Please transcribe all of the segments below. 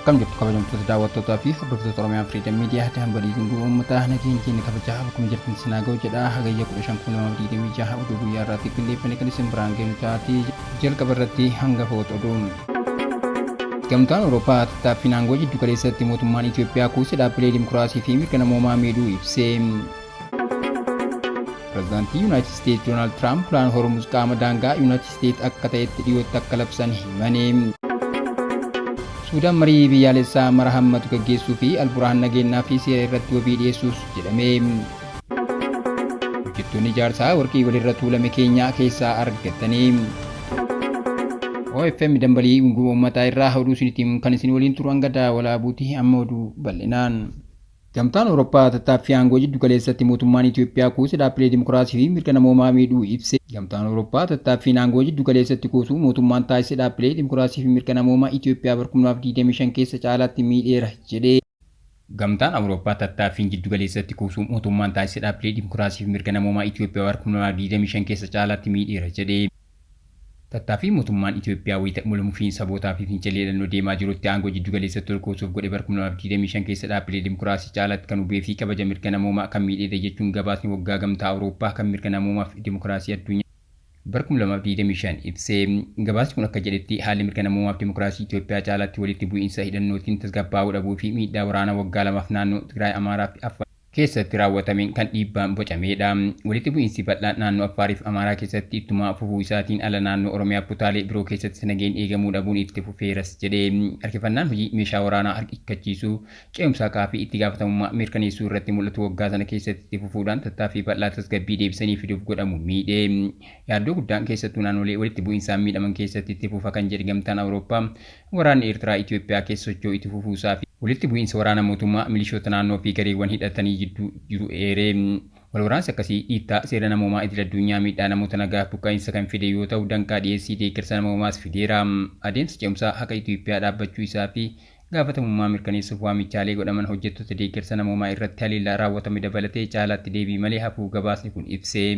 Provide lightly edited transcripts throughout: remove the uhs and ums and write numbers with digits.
Akkam jirtu kabajamtoota daawwattootaa fi hordoftoota Oromiyaa Freedom Media dambalii gunguu uummataa nageenya kabajaa akkuma jirtan sinaa ga'u jedha hagayya 15 oduu guyyaa irratti qilleeffannee kan isin biraan geenyu taatee jalqaba irratti hangafoota oduun. Gamtaan Awurooppaa tattaaffii aangoo jiddu galeessatti mootummaan Itoophiyaa kuusa dhaabbilee dimokiraasii fi mirga namoomaa miidhuu ibsee. Pireezidaantii Yuunaayitid Isteetsi Doonaald Tiraamp Laan Hormuuz qaama daangaa Yuunaayitid Isteetsi akka ta'etti dhiyootti akka labsan himanii. Suudaan marii biyyaalessaa mara hammatu gaggeessuu fi alburaan nageenyaa fi seera irratti wabii dhiyeessuus jedhamee. Hojjettoonni ijaarsaa warqii walirra tuulame keenyaa keessaa argatanii. OFM dambalii gunguu uummataa irraa oduu isinitiin kan isin waliin turu hanga walaabuuti amma oduu bal'inaan. Gamtaan Awurooppaa tattaaffii aangoo jiddu galeessatti mootummaan Itoophiyaa kuusa dhaabbilee dimokiraasii fi mirga namoomaa miidhuu ibse. Gamtaan Awurooppaa tattaaffii aangoo jiddu galeessatti kuusuu mootummaan taasise dhaabbilee dimokiraasii fi mirga namoomaa Itoophiyaa bara 2025 keessa caalaatti miidheera jedhee. Gamtaan Awurooppaa tattaaffii jiddu galeessatti kuusuu mootummaan taasise dhaabbilee dimokiraasii fi mirga namoomaa Itoophiyaa bara 2025 keessa caalaatti miidheera jedhee. Tattaaffii mootummaan Itoophiyaa wayita mul'umuu sabootaa fi fincillee dhannoo deemaa jirutti aangoo jiddu galeessatti ol kuusuuf godhe bara 2025 keessa dhaabbilee dimokiraasii caalaatti kan hubee fi kabaja mirga namoomaa kan miidheedha jechuun gabaasni waggaa gamtaa Awurooppaa kan mirga namoomaa fi dimokiraasii addunyaa bara 2025 ibsee. Gabaasni kun akka jedhetti haalli mirga namoomaa fi dimokiraasii Itoophiyaa caalaatti walitti bu'iinsa hidhannootiin tasgabbaa'uu dhabuu fi miidhaa waraana waggaa lamaaf naannoo Tigraay, Amaaraa fi Affaar keessatti raawwatameen kan dhiibbaan bocamedha. Walitti bu'iinsi bal'aan naannoo Affaarii fi Amaaraa keessatti ittuma fufuu isaatiin ala naannoo Oromiyaa kutaalee biroo keessatti nageenyi eegamuu dhabuun itti fufeeras jedhee. Harkifannaan hojii meeshaa waraanaa hiikkachiisuu, ce'umsaa kaafii itti gaafatamummaa mirkaneessuu irratti mul'atu waggaa sana keessatti itti fufuudhaan tattaaffii bal'aa tasgabbii deebisanii fiduuf godhamu miidhee. Yaaddoo guddaan keessattuu naannolee walitti bu'iinsaan miidhaman keessatti itti fufa kan jedhe gamtaan Awurooppaa waraanni Eertiraa Itoophiyaa keessa socho'u itti fufuusaa fi walitti bu'iinsa waraana mootummaa milishoota naannoo fi gareewwan hidhatanii jidduu jiru eeree. Walwaraansi akkasii dhiittaa seera namoomaa idil addunyaa miidhaa namoota nagaaf buqqaa'insa kan fide yoo ta'u danqaa dhiyeessii deeggarsa namoomaas fideera. Adeemsa ce'umsaa haqa Itoophiyaa dhaabbachuu isaa fi gaafatamummaa mirkaneessuuf waamichaalee godhaman hojjettoota deeggarsa namoomaa irratti haleellaa raawwatame dabalatee caalaatti deebii malee hafuu gabaasni kun ibsee.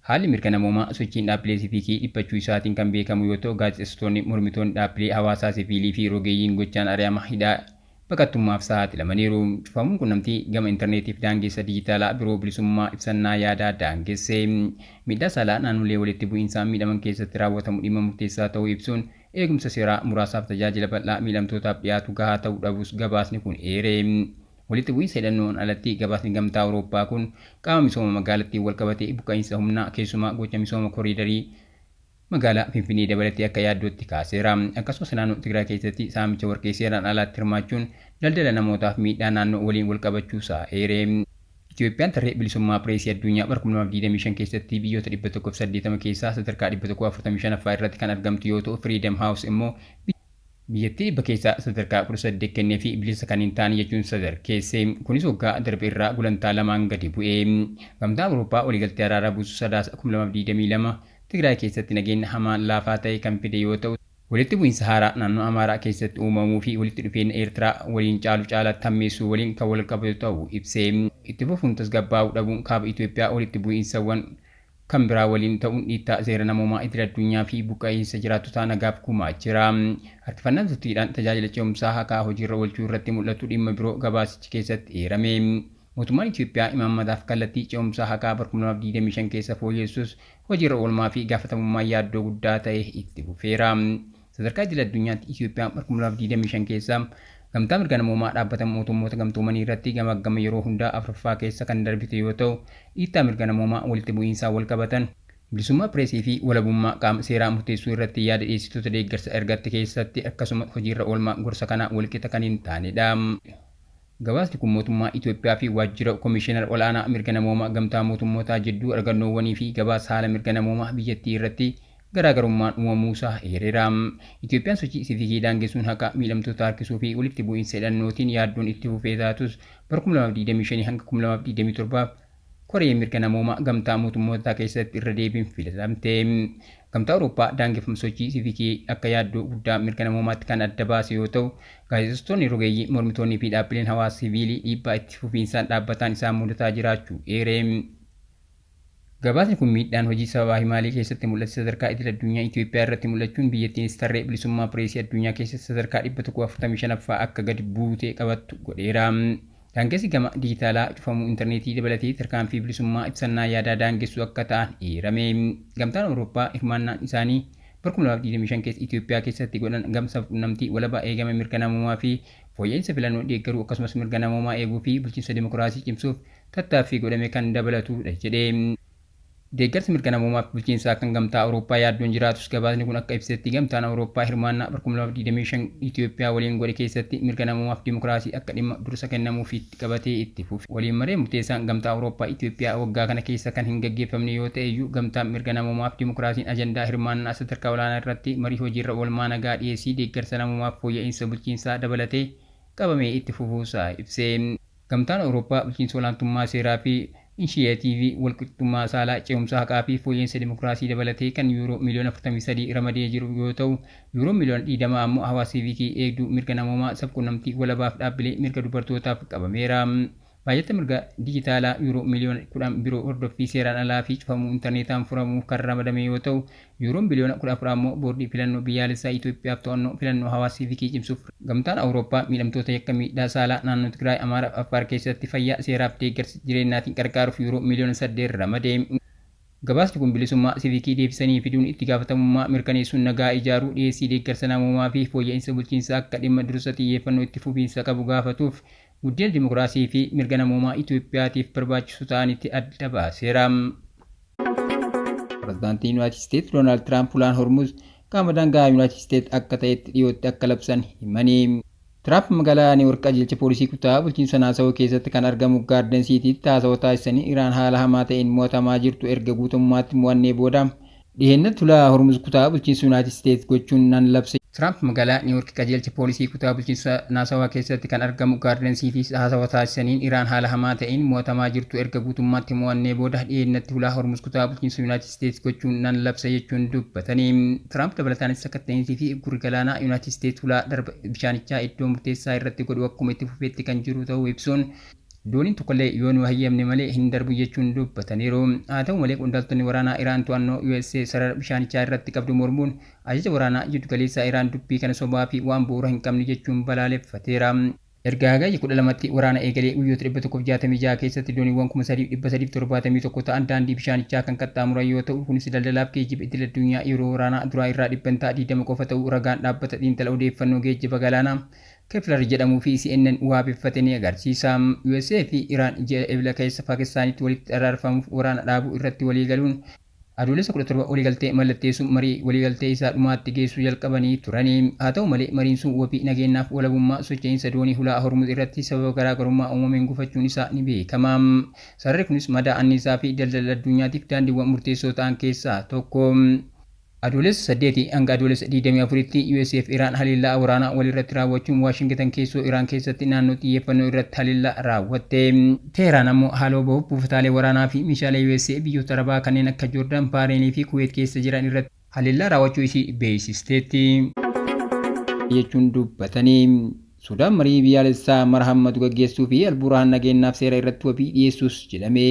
Haalli mirga namoomaa sochiin dhaabbilee siiviikii dhiphachuu isaatiin kan beekamu yoo ta'u gaazexeessitoonni mormitoonni dhaabbilee hawaasaa siviilii fi rogeeyyiin gochaan ari'ama hidhaa baqattummaaf saaxilamaniiru. Cufamuun quunnamtii gama intarneetiif daangeessa dijitaalaa biroo bilisummaa ibsannaa yaadaa daangessee. Miidhaa saalaa naannolee walitti bu'iinsaan miidhaman keessatti raawwatamu dhimma murteessaa ta'uu ibsuun eegumsa seeraa muraasaaf tajaajila bal'aa miidhamtootaaf dhiyaatu gahaa ta'uu dhabuus gabaasni kun eeree. Walitti bu'iinsa hidhannoon alatti gabaasni gamtaa Awurooppaa kun qaama misooma magaalattii wal qabatee buqqaa'insa humnaa keessumaa gocha misooma koriidarii magaalaa Finfinnee dabalatee akka yaaddootti kaaseera. Akkasumas naannoo Tigraay keessatti saamicha warqee seeraan alaatti hirmaachuun daldala namootaaf miidhaa naannoo waliin wal qabachuusaa eeree. Itoophiyaan tarree bilisummaa pireesii addunyaa bara 2025 keessatti biyyoota 180 keessaa sadarkaa 145ffaa irratti kan argamtu yoo ta'u Freedom House immoo biyyattii dhibba keessaa sadarkaa 18 kennee fi bilisa kan hin taane jechuun sadarkeesse. Kunis waggaa darbe irraa gulantaa lamaan gadi bu'ee. Gamtaan Awurooppaa waliigaltee araaraa buusuu sadaasa 2022 Tigraay keessatti nageenya hamaan laafaa ta'e kan fide yoo ta'u walitti bu'iinsa haaraa naannoo Amaaraa keessatti uumamuu fi walitti dhufeenya Eertiraa waliin caalaatti hammeessuu waliin kan wal qabatu ta'uu ibsee. Itti fufuun tasgabbaa'uu dhabuun kaaba Itoophiyaa walitti bu'iinsawwan kan biraa waliin ta'uun dhiittaa seera namoomaa idil addunyaa fi buqqaa'insa jiraattotaa nagaaf gumaachira. Harkifannaan turtiidhaan tajaajila ce'umsaa haqaa hojiirra oolchuu irratti mul'atu dhimma biroo gabaasichi keessatti eerame. Mootummaan Itoophiyaa imaammataaf kallattii ce'umsaa haqaa bara 2025 keessa fooyyessuus hojiirra oolmaa fi gaafatamummaa yaaddoo guddaa ta'e itti fufeera. Sadarkaa idil addunyaatti Itoophiyaan bara 2025 keessa gamtaa mirga namoomaa dhaabbata mootummoota gamtoomanii irratti gamaggama yeroo hundaa afuraffaa keessa kan darbite yoo ta'u dhiittaa mirga namoomaa walitti bu'iinsaa wal qabatan bilisummaa pireesii fi walabummaa qaama seeraa murteessuu irratti yaada dhiyeessitoota deeggarsa ergatte keessatti akkasumas hojiirra oolmaa gorsa kanaa walqixa kan hin taanedha. Gabaasni kun mootummaa Itoophiyaa fi waajjira Komishinar Olaanaa mirga namoomaa gamtaa mootummootaa jidduu argannoowwanii fi gabaasa haala mirga namoomaa biyyattii irratti garaagarummaan uumamuusaa eereera. Itoophiyaan sochii siiviikii daangessuun haqa miidhamtoota harkisuu fi walitti bu'iinsa hidhannootiin yaaddoon itti fufee taatus bara 2025 hanga 2027 koree mirga namoomaa gamtaa mootummootaa keessatti irra deebiin filatamte. Gamtaa Awurooppaa daangeffama sochii siiviikii akka yaaddoo guddaa mirga namoomaatti kan adda baase yoo ta'u gaazexeessitoonni rogeeyyii mormitoonnii fi dhaabbileen hawaasa siviilii dhiibbaa itti fufiinsaan dhaabbataan isaan mudataa jiraachuu eeree. Gabaasni kun miidhaan hojii sababa himaalee keessatti mul'ate sadarkaa idil addunyaa Itoophiyaa irratti mul'achuun biyyattiinis tarree bilisummaa pireesii addunyaa keessatti sadarkaa 145ffaa akka gadi buutee qabattu godheera. Daangessi gama dijitaalaa cufamuu intarneetii dabalatee tarkaanfii bilisummaa ibsannaa yaadaa daangessu akka ta'an eerame. Gamtaan Awurooppaa hirmaannaan isaanii bara 2025 keessa Itoophiyaa keessatti godhan gamsa quunnamtii walabaa eegame mirga namummaa fi fooyya'insa filannoo deeggaruu akkasumas mirga namummaa eeguu fi bulchiinsa dimokiraasii cimsuuf tattaaffii godhame kan dabalatudha jedhe. Deeggarsi mirga namummaa fi bulchiinsaa kan gamtaa Awurooppaa yaaddoon jiraatus gabaasni kun akka ibsetti gamtaan Awurooppaa hirmaannaa bara 2025 Itoophiyaa waliin godhe keessatti mirga namummaa fi dimokiraasii akka dhimma dursa kennamuufiitti qabatee itti fufe. Waliin maree murteessaan gamtaa Awurooppaa Itoophiyaa waggaa kana keessa kan hin gaggeeffamne yoo ta'e iyyuu gamtaan mirga namummaa fi dimokiraasiin ajandaa hirmaannaa sadarkaa olaanaa irratti marii hojiirra oolmaa nagaa dhiyeessii deeggarsa namummaa fi fooyya'insa bulchiinsaa dabalatee qabamee itti fufuusaa ibse. Gamtaan Awurooppaa bulchiinsa olaantummaa seeraa fi Inishiyatiivii walqixxummaa saalaa ce'umsa haqaa fi fooyya'insa dimokiraasii dabalatee kan yuuroo miliyoona 43 ramadee jiru yoo ta'u, yuuroo miliyoona 20 ammoo hawaasa siivikii eegduu mirga namummaa sabquunnamtii walabaaf dhaabbilee mirga dubartootaaf qabameera. Baay'ata mirga dijitaalaa yuuroo miliyoona 10 biroo hordoffii seeraan alaa fi cufamuu intarneetaan furamuuf kan ramadame yoo ta'u, yuuroon biliyoona 14 ammoo boordii filannoo biyyaalessaa Itoophiyaaf to'annoo filannoo hawaasa siivikii cimsuuf. Gamtaan Awurooppaa miidhamtoota yakka miidhaa saalaa naannoo Tigraay, Amaaraa fi Affaar keessatti fayyaa seeraaf deeggarsa jireenyaatiin gargaaruuf yuuroo miliyoona 8 ramade. Gabaasni kun bilisummaa siivikii deebisanii fiduun itti gaafatamummaa mirkaneessuun nagaa ijaaruu dhiyeessii deeggarsa namummaa fi fooyya'insa bulchiinsaa akka dhimma dursa xiyyeeffannoo itti fufiinsa qabu gaafatuuf guddina dimokiraasii fi mirga namummaa Itoophiyaatiif barbaachisu ta'anitti adda baaseera. Pireezidaantiin Yuunaayitid Isteetsi Doonaald Tiraamp ulaan Hormuz qaama daangaa Yuunaayitid Isteetsi akka ta'etti dhiyootti akka labsan himanii. Tiraamp magaalaa Niiwuork qajeelcha poolisii kutaa bulchiinsa Naasawoo keessatti kan argamu Gaarden Siitiitti haasawaa taasisanii Iraan haala hamaa ta'een mo'atamaa jirtu erga guutummaatti mo'annee booda dhiheenyatti ulaa Hormuz kutaa bulchiinsa Yuunaayitid Isteetsi gochuun nan labse. Tiraamp magaalaa Niiwuork qajeelcha poolisii kutaa bulchiinsa Naasawaa keessatti kan argamu Gaarden Siitiitti haasawaa taasisaniin Iraan haala hamaa ta'een mo'atamaa jirtu erga guutummaatti mo'annee booda dhiheenyatti ulaa Hormuz kutaa bulchiinsa Yuunaayitid Isteetsi gochuun nan labse jechuun dubbatanii. Tiraamp dabalataanis sakkatta'insi fi gurri galaanaa Yuunaayitid Isteetsi ulaa darba bishaanichaa iddoo murteessaa irratti godhu akkuma itti fufeetti kan jiru ta'uu ibsuun dooniin tokkollee yoo nu hayyamne malee hin darbu jechuun dubbataniiru. Haa ta'u malee qondaaltonni waraanaa Iraan to'annoo USA sarara bishaanichaa irratti qabdu mormuun ajaja waraanaa jiddu galeessaa Iraan dubbii kana sobaa fi waan bu'uura hin qabne jechuun balaaleffateera. Erga hagayya 12tti waraana eegalee guyyoota 166 keessatti dooniiwwan 3,371 ta'an daandii bishaanichaa kan qaxxaamuran yoo ta'u, kunis daldalaaf geejjiba idil addunyaa yeroo waraanaa duraa irraa 20% qofa ta'uu ragaan dhaabbata xiinxala odeeffannoo geejjiba galaanaa Kepler jedhamuu fi CNN waabeffatee ni agarsiisa. USA fi Iraan ji'a ebila keessa Paakistaanitti walitti araarfamuuf waraana dhaabuu irratti walii galuun adoolessa 17 waliigaltee mallatteessuun marii waliigaltee isaa dhumaatti geessuu jalqabanii turanii. Haa ta'u malee mariin sun wabii nageenyaaf walabummaa socho'iinsa doonii hulaa Hormuz irratti sababa garaagarummaa uumameen gufachuun isaa ni beekama. Sararri kunis madaa anniisaa fi daldala addunyaatiif daandiiwwan murteessoo ta'an keessaa tokko. Adoolessa 8 hanga adoolessa 24tti USA fi Iraan haliillaa waraanaa walirratti raawwachuun Waashingtan keessoo Iraan keessatti naannoo xiyyeeffannoo irratti haliillaa raawwatte. Teheraan ammoo haaloo bahuuf buufataalee waraanaa fi meeshaalee USA biyyoota Arabaa kanneen akka Joordaan, Baareenii fi Kuweet keessa jiran irratti haliillaa raawwachuu ishii beeksisteetti jechuun dubbatanii. Sudaan marii biyyaalessaa mara hammatu gaggeessuu fi Alburhaan nageenyaaf seera irratti wabii dhiyeessuus jedhame.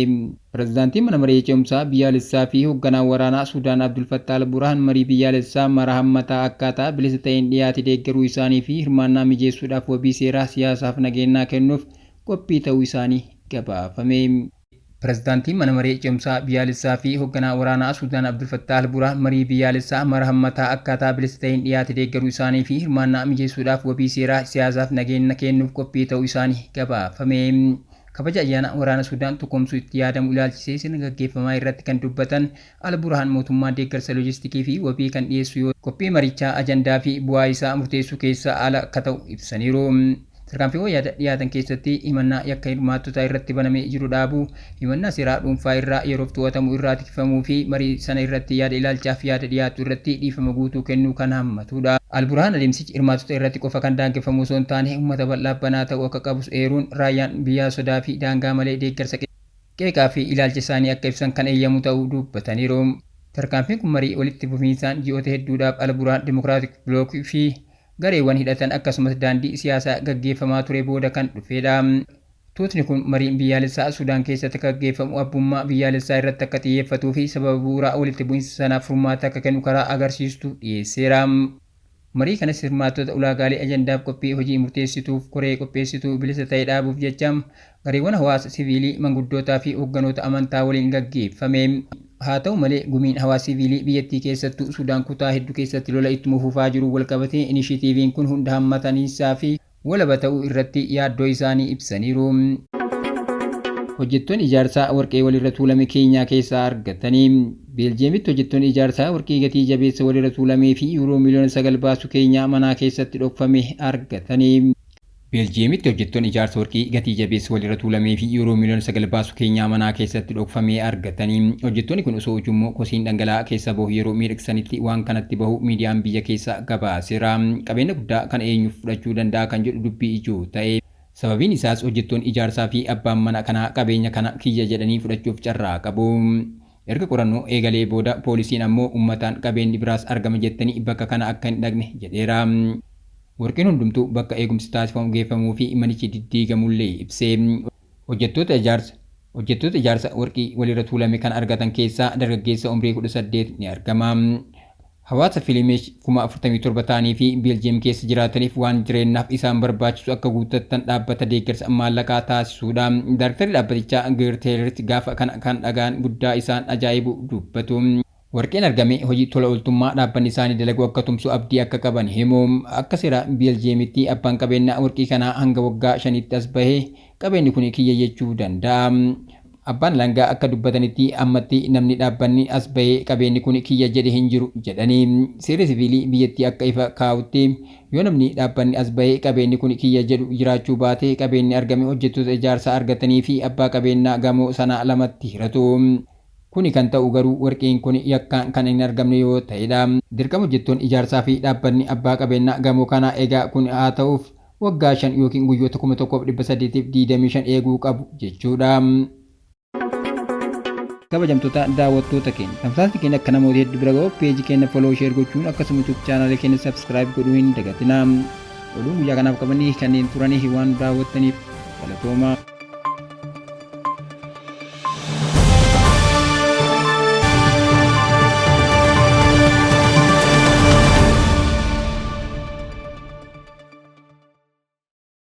Pireezidaantiin mana maree ce'umsaa biyyaalessaa fi hoogganaan waraanaa Sudaan Abdul Fattah Alburhaan marii biyyaalessaa mara hammataa akkaataa bilisa ta'een dhiyaate deeggaruu isaanii fi hirmaannaa mijeessuudhaaf wabii seeraa siyaasaaf nageenyaa kennuuf qophii ta'uu isaanii gabaafame. Pireezidaantiin mana maree ce'umsaa biyyaalessaa fi hoogganaa waraanaa Sudaan Abdul Fattah Alburhaan marii biyyaalessaa mara hammataa akkaataa bilisa ta'een dhiyaate deeggaruu isaanii fi hirmaannaa mijeessuudhaaf wabii seeraa siyaasaaf nageenya kennuuf qophii ta'uu isaanii gabaafame. Kabaja ayyaana waraana Sudaan tokkomsuu itti yaadamu ilaalchisee sirna gaggeeffamaa irratti kan dubbatan Alburhaan mootummaa deeggarsa loojistikii fi wabii kan dhiyeessu yoo qophii marichaa ajandaa fi bu'aa isaa murteessuu keessaa ala akka ta'u ibsaniiru. Tarkaanfiiwwan yaada dhiyaatan keessatti himannaa yakka hirmaattota irratti banamee jiru dhaabuu, himannaa seeraa dhuunfaa irraa yeroof to'atamuu irraa tikfamuu fi marii sana irratti yaada ilaalchaaf yaada dhiyaatu irratti dhiifama guutuu kennuu kan hammatudha. Alburhaan adeemsichi hirmaattota irratti qofa kan daangeffamu osoo hin taane uummata bal'aaf banaa ta'uu akka qabus eeruun raayyaan biyyaa sodaa fi daangaa malee deeggarsa qeeqaa fi ilaalcha isaanii akka ibsan kan eeyyamu ta'uu dubbataniiru. Tarkaanfiin kun marii walitti fufiinsaan ji'oota hedduudhaaf Alburhaan Dimokiraatik Bilookii fi gareewwan hidhatan akkasumas daandii siyaasaa gaggeeffamaa ture booda kan dhufedha. Tuutni kun mariin biyyaalessaa Sudaan keessatti gaggeeffamu abbummaa biyyaalessaa irratti akka xiyyeeffatuu fi sababa bu'uuraa walitti bu'iinsa sanaaf furmaata akka kennu karaa agarsiistu dhiyeesseera. Marii kanas hirmaattota ulaagaalee ajandaaf qophii hojii murteessituuf koree qopheessituu bilisa ta'e dhaabuuf jecha gareewwan hawaasa siviilii manguddootaa fi hoogganoota amantaa waliin gaggeeffame. Haa ta'u malee gumiin hawaasa siviilii biyyattii keessattuu Sudaan kutaa hedduu keessatti lola ittuma fufaa jiru walqabatee inishitiiviin kun hunda hammataniisaa fi walaba ta'uu irratti yaaddoo isaanii ibsaniiru. Hojjettoonni ijaarsaa warqee walirra tuulame Keenyaa keessaa argatanii. Beeljeemitti hojjettoonni ijaarsaa warqee gatii jabeessa walirra tuulamee fi yuuroo miliyoona 9 baasu Keenyaa manaa keessatti dhokfame argatanii. Beeljeemitti hojjettoonni ijaarsa warqee gatii jabeessa walirra tuulamee fi yuuroo miliyoona 9 baasu Keenyaa manaa keessatti dhokfame argatanii. Hojjettoonni kun osoo ujummoo kosiin dhangala'aa keessa bahu yeroo miidhagsanitti waan kanatti bahu miidiyaan biyya keessa gabaaseera. Qabeenya guddaa kan eenyuuf fudhachuu danda'a kan jedhu dubbii ijoo ta'e. Sababiin isaas hojjettoonni ijaarsaa fi abbaan mana kanaa qabeenya kana kiyya jedhanii fudhachuuf carraa qabu. Erga qorannoo eegalee booda poolisiin ammoo uummataan qabeenyi biraas argama jettanii bakka kana akka hin dhaqne jedheera. Warqeen hundumtuu bakka eegumsi taasifamu geeffamuu fi manichi diddiigamullee ibsee. Hojjettoota ijaarsa warqii walirra tuulame kan argatan keessaa dargaggeessa umrii 18 ni argama. Hawaasa Filimeesh 47 ta'anii fi Beeljeem keessa jiraataniif waan jireenyaaf isaan barbaachisu akka guuttatan dhaabbata deeggarsa maallaqaa taasisuudha. Daarektarri dhaabbatichaa Geerteerit gaafa kana kan dhagaan guddaa isaan ajaa'ibu dubbatu. Warqeen argame hojii tola ooltummaa dhaabbanni isaanii dalaguu akka tumsu abdii akka qaban himu. Akka seera Beeljeemitti abbaan qabeenyaa warqii kanaa hanga waggaa 5tti as bahee qabeenyi kun kiyya jechuu danda'a. Abbaan langaa akka dubbatanitti ammatti namni dhaabbanni as bahee qabeenyi kun kiyya jedhe hin jiru jedhanii. Seerri siviilii biyyattii akka ifa kaa'utti yoo namni dhaabbanni as bahee qabeenyi kun kiyya jedhu jiraachuu baate qabeenyi argame hojjettoota ijaarsaa argatanii fi abbaa qabeenyaa gamoo sana lamatti hiratu. Kuni kan ta'u garuu warqeen kun yakkaan kan hin argamne yoo ta'edha. Dirqama hojjettoonni ijaarsaa fi dhaabbanni abbaa qabeenyaa gamoo kanaa egaa kun haa ta'uuf waggaa 5 yookiin guyyoota 1825 eeguu qabu jechuudha. Kabajamtoota daawwattoota keenya tamsaasni keenya akka namoota hedduu bira ga'uuf peejii keenya follow share gochuun akkasumas YouTube chaanaalii keenya subscribe godhuu hin dagatinaa. Oduun guyyaa kanaaf qabanii kanneen turanii waan daawwattaniif galatooma.